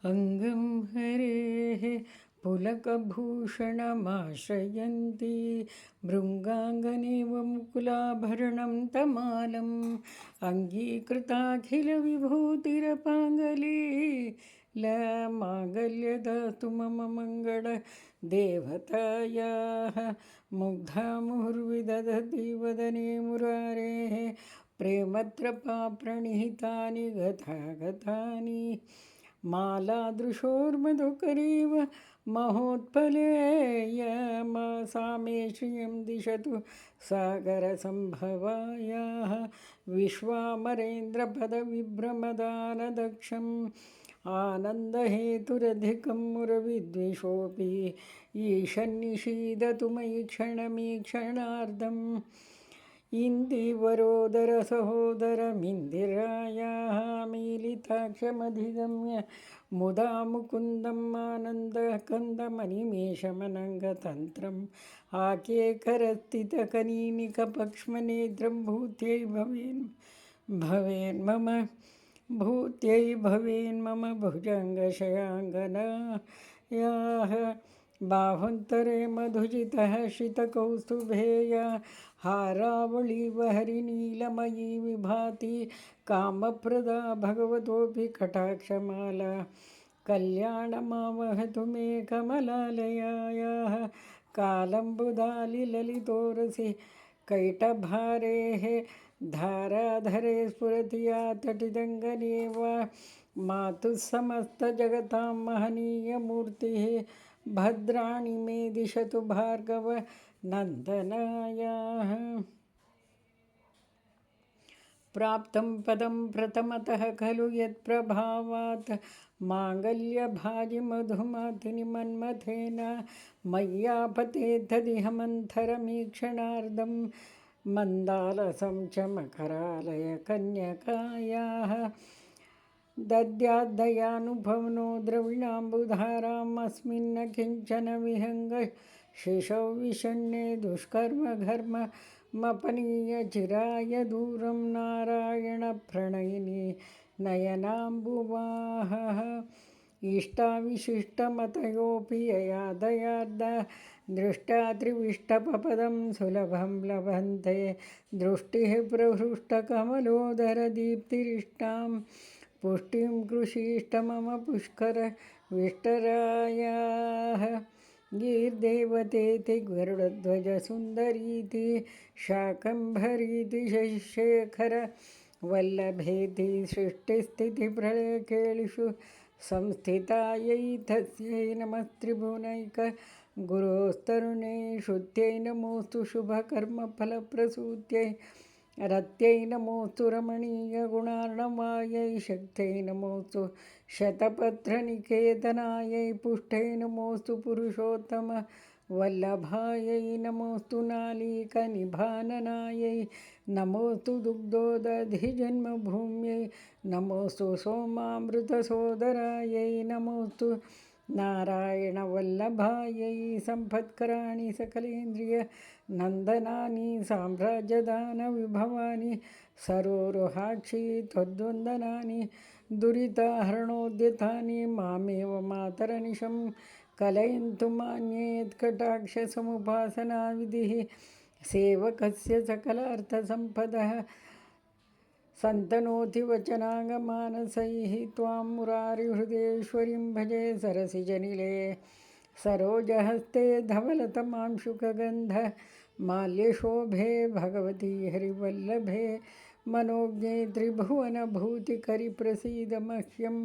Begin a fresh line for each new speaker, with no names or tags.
अंगं हरेः पुलकभूषणमाश्रयन्ती भृङ्गाङ्गनेव मुकुलाभरणं तमालम् अङ्गीकृताखिलविभूतिरपाङ्गलीलमाङ्गल्यदातु मम मङ्गलदेवतायाः मुग्धा मुहुर्विदधति वदने मुरारेः प्रेमत्रपाप्रणिहितानि गतागतानि मालादृशोर्मधुकरीव महोत्पलेय सा मे श्रियं दिशतु सागरसम्भवायाः विश्वामरेन्द्रपदविभ्रमदानदक्षम् आनन्दहेतुरधिकं मुरविद्विषोऽपि ईशन्निषीदतु मयि क्षणमीक्षणार्धम् इन्दीवरोदरसहोदरमिन्दिरायाः मीलिताक्षमधिगम्य मुदा मुकुन्दम् आनन्दकन्दमनिमेषमनङ्गतन्त्रम् आकेकरस्थितकनीनिकपक्ष्मनेत्रं भूत्यै भवेन्मम भुजङ्गशयाङ्गनायाः बाहुन्तरे मधुजितः श्रितकौस्तुभेया हारावळीवहरिनीलमयी विभाति कामप्रदा भगवतोऽपि कटाक्षमाला कल्याणमावहतु मे कमलालयायाः कालम्बुदालिललितोरसि कैटभारेः धाराधरे स्फुरति या तटिदङ्गने वा मातुः समस्तजगतां महनीयमूर्तिः भद्राणि मे दिशतु भार्गव नन्दनायाः प्राप्तं पदं प्रथमतः खलु यत्प्रभावात् माङ्गल्यभाजिमधुमातिनि मन्मथेन मय्यापतेद्धदिह मन्थरमीक्षणार्धं मन्दालसं च मकरालयकन्यकायाः दद्याद्दयानुभवनो द्रविणाम्बुधाराम् अस्मिन्न किञ्चन विहङ्ग शिशौ विषण्णे दुष्कर्मघर्ममपनीय चिराय दूरं नारायणप्रणयिनी नयनाम्बुवाहः इष्टाविशिष्टमतयोऽपि यया दयार्दा दृष्टा त्रिविष्टपपदं सुलभं लभन्ते दृष्टिः प्रहृष्टकमलोदरदीप्तिरिष्टां पुष्टिं कृषीष्ट मम पुष्करविष्टरायाः गीर्देवतेति गरुडध्वजसुन्दरीति शाकम्भरीति शशिशेखरवल्लभेति सृष्टिस्थितिप्रलयकेलिषु संस्थितायै तस्यै नमस्त्रिभुवनैकगुरोस्तरुणेषु त्यै नमोऽस्तु शुभकर्मफलप्रसूत्यै रत्यै नमोऽस्तु रमणीयगुणार्णवायै शक्त्यै नमोऽस्तु शतपत्रनिकेतनायै पुष्टै नमोऽस्तु पुरुषोत्तमवल्लभायै नमोऽस्तु नालीकनिभाननायै नमोऽस्तु दुग्धोदधिजन्मभूम्यै नमोऽस्तु सोमामृतसोदरायै नमोऽस्तु नारायणवल्लभायै सम्पत्कराणि सकलेन्द्रियनन्दनानि साम्राज्यदानविभवानि सरोरुहाक्षि त्वद्वन्दनानि दुरिताहरणोद्यतानि मामेव मातरनिशं कलयन्तु मान्येत्कटाक्षसमुपासनाविधिः सेवकस्य सकलार्थसम्पदः सन्तनोति वचनागमानसैः त्वां मुरारिहृदेश्वरीं भजे सरसिजनिले सरोजहस्ते धवलतमांशुकगन्ध माल्यशोभे भगवती हरिवल्लभे मनोज्ञे त्रिभुवनभूतिकरि प्रसीद मह्यम्।